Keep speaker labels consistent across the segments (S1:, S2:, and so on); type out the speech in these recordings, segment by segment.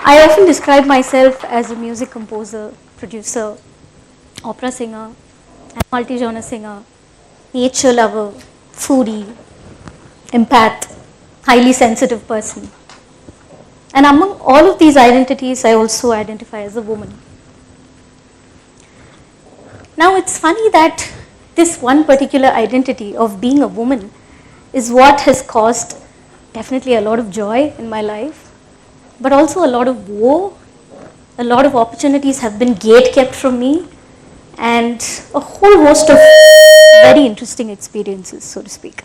S1: I often describe myself as a music composer, producer, opera singer, and multi-genre singer, nature lover, foodie, empath, highly sensitive person. And among all of these identities, I also identify as a woman. Now it's funny that this one particular identity of being a woman is what has caused definitely a lot of joy in my life, but also a lot of woe. A lot of opportunities have been gate kept from me, and a whole host of very interesting experiences, so to speak.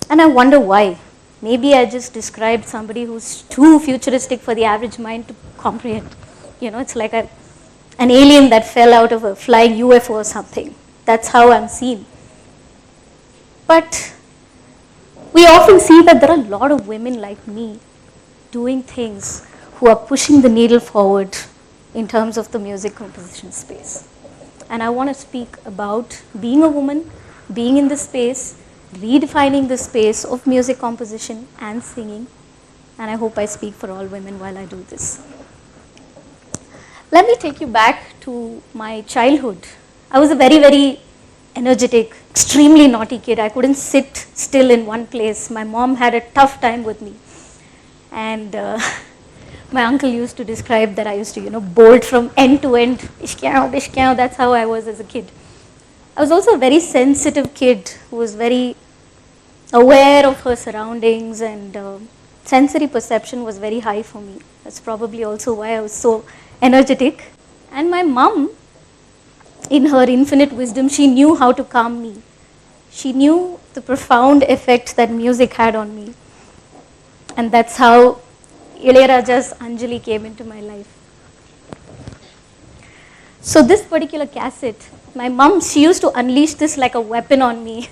S1: And I wonder why. Maybe I just described somebody who's too futuristic for the average mind to comprehend. You know, it's like an alien that fell out of a flying UFO or something. That's how I'm seen. But we often see that there are a lot of women like me doing things who are pushing the needle forward in terms of the music composition space. And I want to speak about being a woman, being in this space, redefining the space of music composition and singing. And I hope I speak for all women while I do this. Let me take you back to my childhood. I was a very, very energetic, extremely naughty kid. I couldn't sit still in one place. My mom had a tough time with me. And my uncle used to describe that I used to, bolt from end to end. Bishkyaw, bishkyaw, that's how I was as a kid. I was also a very sensitive kid who was very aware of her surroundings, and sensory perception was very high for me. That's probably also why I was so energetic. And my mom, in her infinite wisdom, she knew how to calm me. She knew the profound effect that music had on me. And that's how Ilayaraja's Anjali came into my life. So this particular cassette, my mom, she used to unleash this like a weapon on me.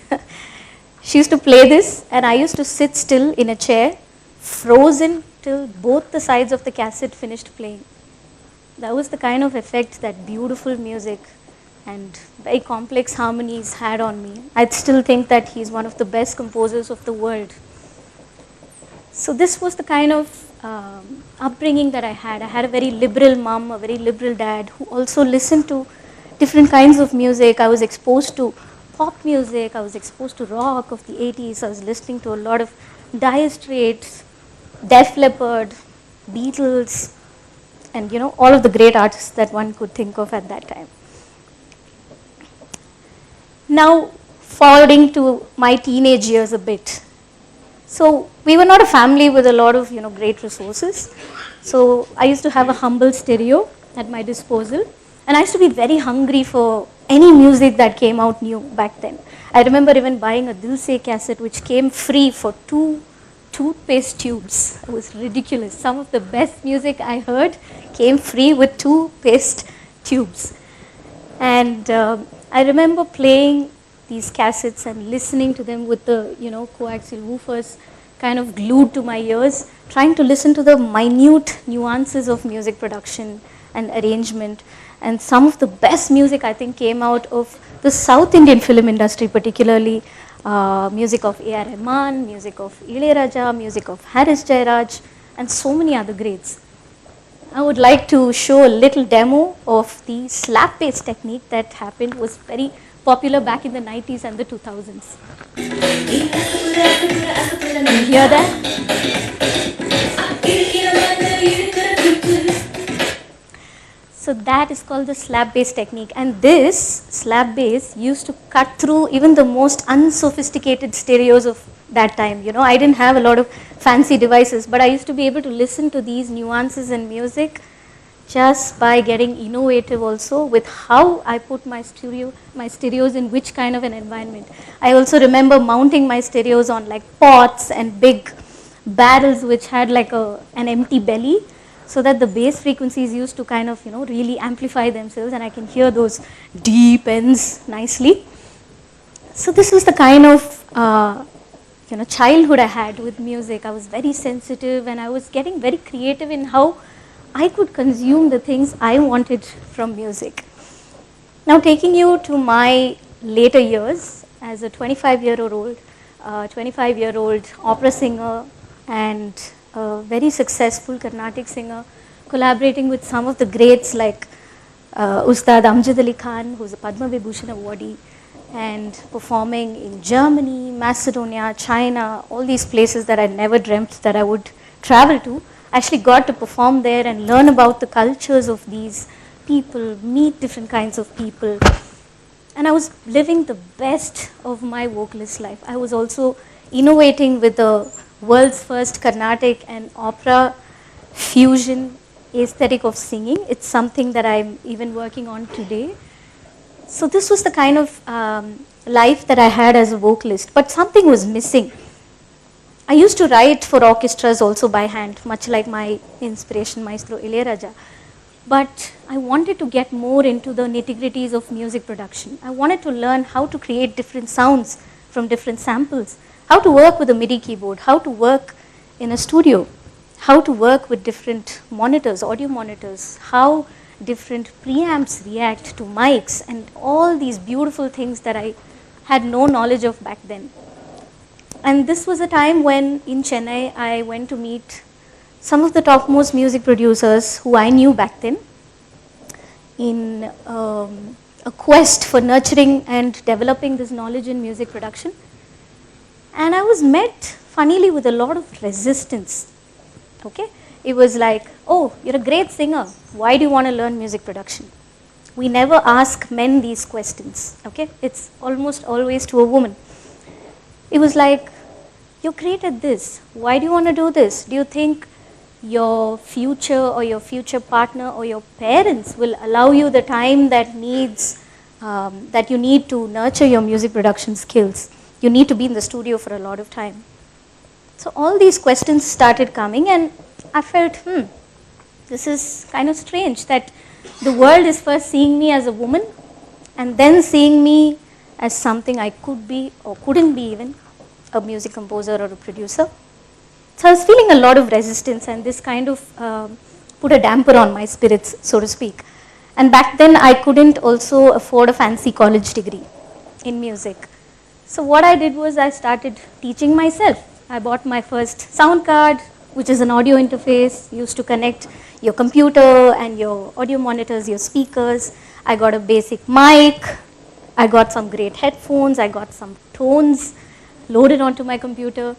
S1: She used to play this, and I used to sit still in a chair, frozen till both the sides of the cassette finished playing. That was the kind of effect that beautiful music and very complex harmonies had on me. I'd still think that he's one of the best composers of the world. So this was the kind of upbringing that I had. I had a very liberal mom, a very liberal dad who also listened to different kinds of music. I was exposed to pop music, I was exposed to rock of the 80s, I was listening to a lot of Dire Straits, Def Leppard, Beatles, and all of the great artists that one could think of at that time. Now, forwarding to my teenage years a bit. So we were not a family with a lot of great resources. So I used to have a humble stereo at my disposal, and I used to be very hungry for any music that came out new back then. I remember even buying a Dil Se cassette which came free for 2 toothpaste tubes. It was ridiculous. Some of the best music I heard came free with 2 paste tubes. And I remember playing these cassettes and listening to them with the coaxial woofers kind of glued to my ears, trying to listen to the minute nuances of music production and arrangement. And some of the best music I think came out of the South Indian film industry, particularly music of A.R. Rahman, music of Ilayaraja, music of Haris Jayaraj, and so many other greats. I would like to show a little demo of the slap bass technique that happened, was very popular back in the 90s and the 2000s. Can you hear that? So that is called the slap bass technique, and this slap bass used to cut through even the most unsophisticated stereos of that time. I didn't have a lot of fancy devices, but I used to be able to listen to these nuances in music just by getting innovative also with how I put my stereos in which kind of an environment. I also remember mounting my stereos on like pots and big barrels which had like an empty belly, so that the bass frequencies used to kind of really amplify themselves, and I can hear those deep ends nicely. So this was the kind of childhood I had with music. I was very sensitive, and I was getting very creative in how I could consume the things I wanted from music. Now taking you to my later years as a 25-year-old opera singer and a very successful Carnatic singer, collaborating with some of the greats like Ustad Amjad Ali Khan, who's a Padma Vibhushan awardee, and performing in Germany, Macedonia, China, all these places that I never dreamt that I would travel to. I actually got to perform there and learn about the cultures of these people, meet different kinds of people. And I was living the best of my vocalist life. I was also innovating with the world's first Carnatic and opera fusion aesthetic of singing. It's something that I'm even working on today. So this was the kind of life that I had as a vocalist, but something was missing. I used to write for orchestras also by hand, much like my inspiration, Maestro Ilayaraja. But I wanted to get more into the nitty-gritties of music production. I wanted to learn how to create different sounds from different samples, how to work with a MIDI keyboard, how to work in a studio, how to work with different monitors, audio monitors, how different preamps react to mics, and all these beautiful things that I had no knowledge of back then. And this was a time when in Chennai I went to meet some of the topmost music producers who I knew back then in a quest for nurturing and developing this knowledge in music production. And I was met funnily with a lot of resistance. Okay? It was like, oh, you're a great singer. Why do you want to learn music production? We never ask men these questions. Okay? It's almost always to a woman. It was like, you created this. Why do you want to do this? Do you think your future or your future partner or your parents will allow you the time that that you need to nurture your music production skills? You need to be in the studio for a lot of time. So all these questions started coming, and I felt, this is kind of strange that the world is first seeing me as a woman and then seeing me as something I could be or couldn't be even, a music composer or a producer. So I was feeling a lot of resistance, and this kind of put a damper on my spirits, so to speak. And back then I couldn't also afford a fancy college degree in music. So what I did was I started teaching myself. I bought my first sound card, which is an audio interface used to connect your computer and your audio monitors, your speakers. I got a basic mic. I got some great headphones. I got some tones loaded onto my computer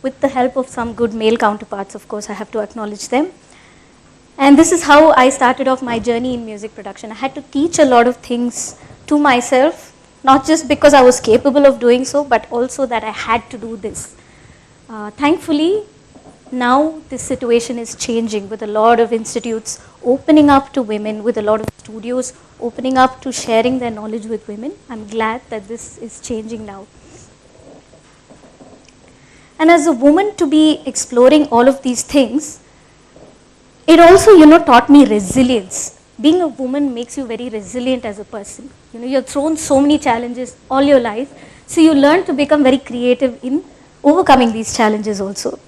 S1: with the help of some good male counterparts, of course, I have to acknowledge them. And this is how I started off my journey in music production. I had to teach a lot of things to myself, not just because I was capable of doing so, but also that I had to do this. Thankfully, now this situation is changing with a lot of institutes opening up to women, with a lot of studios opening up to sharing their knowledge with women. I'm glad that this is changing now. And as a woman to be exploring all of these things, it also, taught me resilience. Being a woman makes you very resilient as a person. You're thrown so many challenges all your life, so you learn to become very creative in overcoming these challenges also.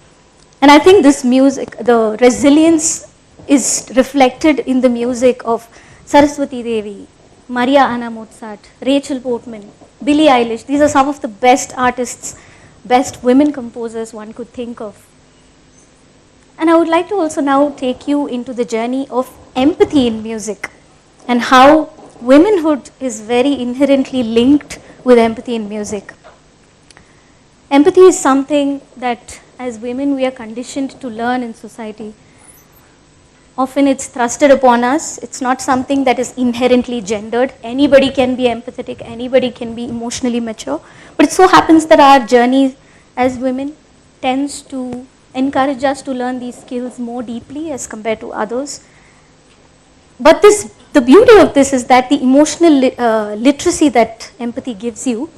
S1: And I think this music, the resilience is reflected in the music of Saraswati Devi, Maria Anna Mozart, Rachel Portman, Billie Eilish. These are some of the best artists, best women composers one could think of. And I would like to also now take you into the journey of empathy in music and how womanhood is very inherently linked with empathy in music. Empathy is something that as women we are conditioned to learn in society. Often it's thrusted upon us. It's not something that is inherently gendered. Anybody can be empathetic, anybody can be emotionally mature. But it so happens that our journey as women tends to encourage us to learn these skills more deeply as compared to others. But the beauty of this is that the emotional literacy that empathy gives you,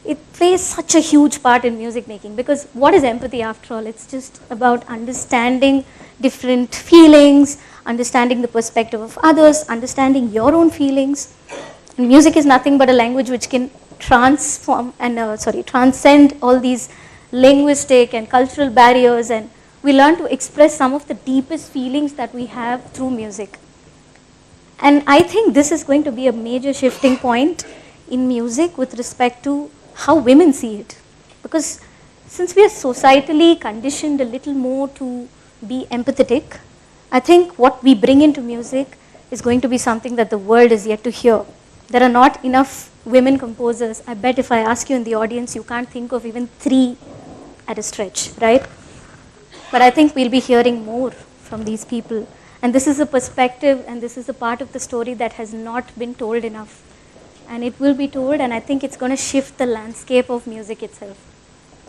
S1: it plays such a huge part in music making, because what is empathy after all? It's just about understanding different feelings, understanding the perspective of others, understanding your own feelings. And music is nothing but a language which can transcend all these linguistic and cultural barriers, and we learn to express some of the deepest feelings that we have through music. And I think this is going to be a major shifting point in music with respect to how women see it. Because since we are societally conditioned a little more to be empathetic, I think what we bring into music is going to be something that the world is yet to hear. There are not enough women composers. I bet if I ask you in the audience, you can't think of even 3 at a stretch, right? But I think we'll be hearing more from these people. And this is a perspective and this is a part of the story that has not been told enough. And it will be told, and I think it's going to shift the landscape of music itself.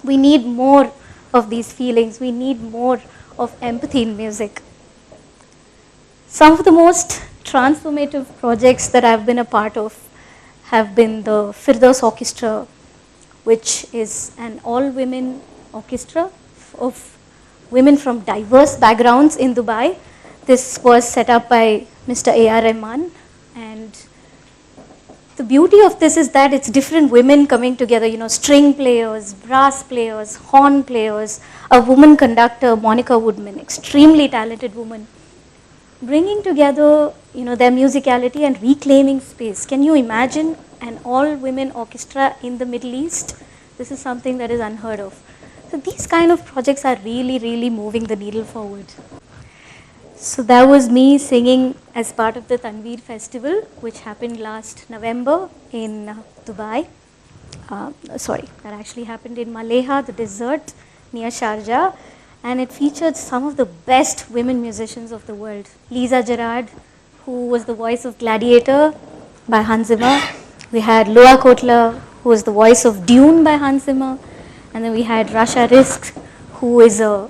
S1: We need more of these feelings. We need more of empathy in music. Some of the most transformative projects that I've been a part of have been the Firdaus Orchestra, which is an all-women orchestra of women from diverse backgrounds in Dubai. This was set up by Mr. A.R. Rahman, and the beauty of this is that it's different women coming together, you know, string players, brass players, horn players, a woman conductor, Monica Woodman, extremely talented woman, bringing together, you know, their musicality and reclaiming space. Can you imagine an all-women orchestra in the Middle East? This is something that is unheard of. So these kind of projects are really, really moving the needle forward. So that was me singing as part of the Tanveer Festival, which happened last November in Dubai. That actually happened in Maleha, the desert near Sharjah. And it featured some of the best women musicians of the world. Lisa Gerard, who was the voice of Gladiator by Hans Zimmer. We had Loa Kotla, who was the voice of Dune by Hans Zimmer. And then we had Rasha Risk, who is a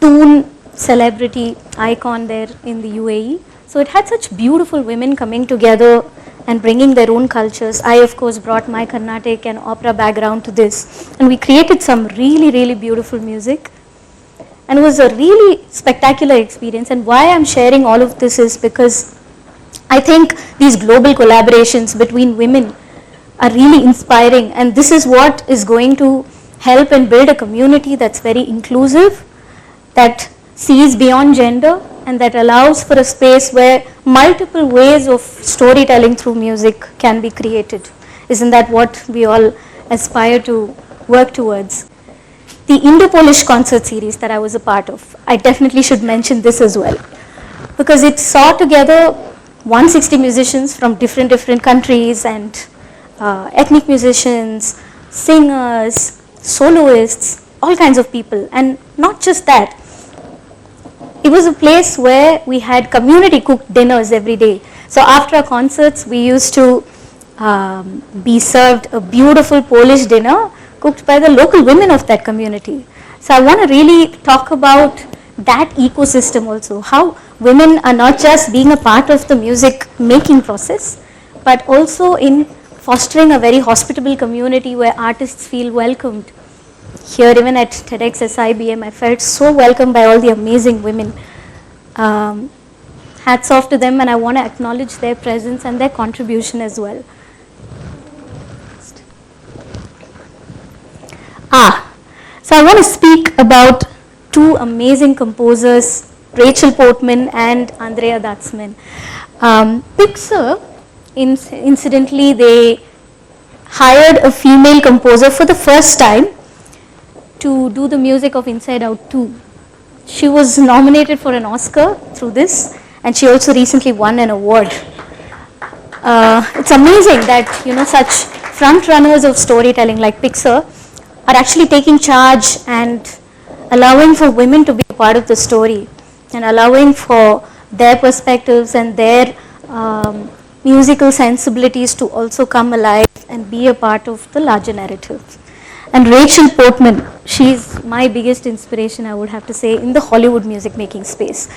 S1: tune celebrity icon there in the UAE. So it had such beautiful women coming together and bringing their own cultures. I, of course, brought my Carnatic and opera background to this. And we created some really, really beautiful music. And it was a really spectacular experience. And why I'm sharing all of this is because I think these global collaborations between women are really inspiring. And this is what is going to help and build a community that's very inclusive, that sees beyond gender, and that allows for a space where multiple ways of storytelling through music can be created. Isn't that what we all aspire to work towards? The Indo-Polish concert series that I was a part of, I definitely should mention this as well, because it saw together 160 musicians from different countries and ethnic musicians, singers, soloists, all kinds of people. And not just that, it was a place where we had community cooked dinners every day. So after our concerts, we used to be served a beautiful Polish dinner cooked by the local women of that community. So I want to really talk about that ecosystem also, how women are not just being a part of the music making process, but also in fostering a very hospitable community where artists feel welcomed. Here, even at TEDxSIBM, I felt so welcomed by all the amazing women. Hats off to them, and I want to acknowledge their presence and their contribution as well. So I want to speak about 2 amazing composers, Rachel Portman and Andrea Datzman. Pixar, incidentally, they hired a female composer for the first time to do the music of Inside Out 2. She was nominated for an Oscar through this, and she also recently won an award. It's amazing that, you know, such front runners of storytelling like Pixar are actually taking charge and allowing for women to be a part of the story and allowing for their perspectives and their musical sensibilities to also come alive and be a part of the larger narrative. And Rachel Portman, she's my biggest inspiration, I would have to say, in the Hollywood music making space.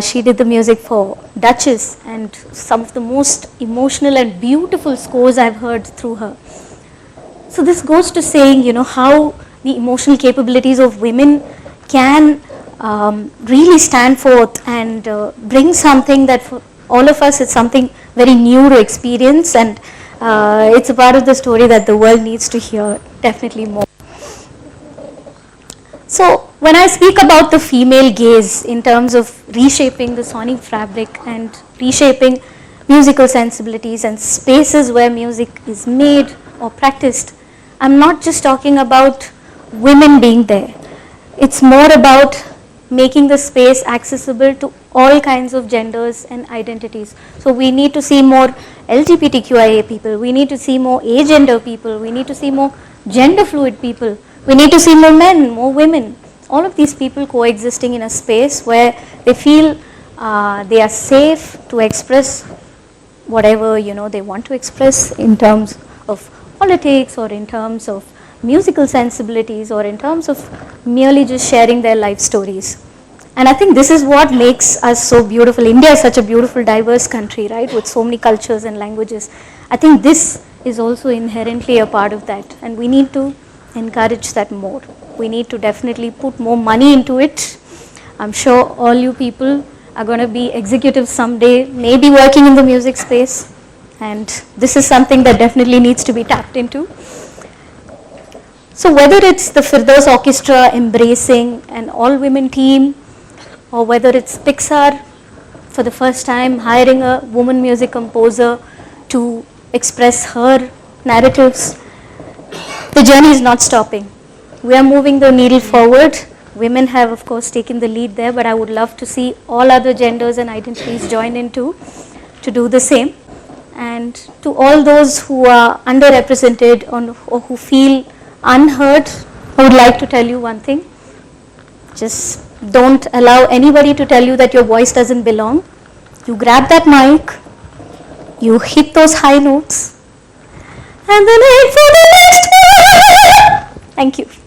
S1: She did the music for Duchess and some of the most emotional and beautiful scores I've heard through her. So this goes to saying, you know, how the emotional capabilities of women can really stand forth and bring something that for all of us is something very new to experience, and it's a part of the story that the world needs to hear definitely more. So when I speak about the female gaze in terms of reshaping the sonic fabric and reshaping musical sensibilities and spaces where music is made or practiced, I'm not just talking about women being there. It's more about making the space accessible to all kinds of genders and identities. So we need to see more LGBTQIA people, we need to see more agender people, we need to see more gender fluid people, we need to see more men, more women. All of these people coexisting in a space where they feel they are safe to express whatever they want to express in terms of politics or in terms of musical sensibilities or in terms of merely just sharing their life stories. And I think this is what makes us so beautiful. India is such a beautiful, diverse country, right, with so many cultures and languages. I think this is also inherently a part of that, and we need to encourage that more. We need to definitely put more money into it. I'm sure all you people are going to be executives someday, maybe working in the music space, and this is something that definitely needs to be tapped into. So whether it's the Firdaus Orchestra embracing an all-women team, or whether it's Pixar for the first time hiring a woman music composer to express her narratives, the journey is not stopping. We are moving the needle forward. Women have, of course, taken the lead there, but I would love to see all other genders and identities join in too, to do the same. And to all those who are underrepresented or who feel unheard, I would like to tell you one thing. Just don't allow anybody to tell you that your voice doesn't belong. You grab that mic, you hit those high notes, and then aim for the next one. Thank you.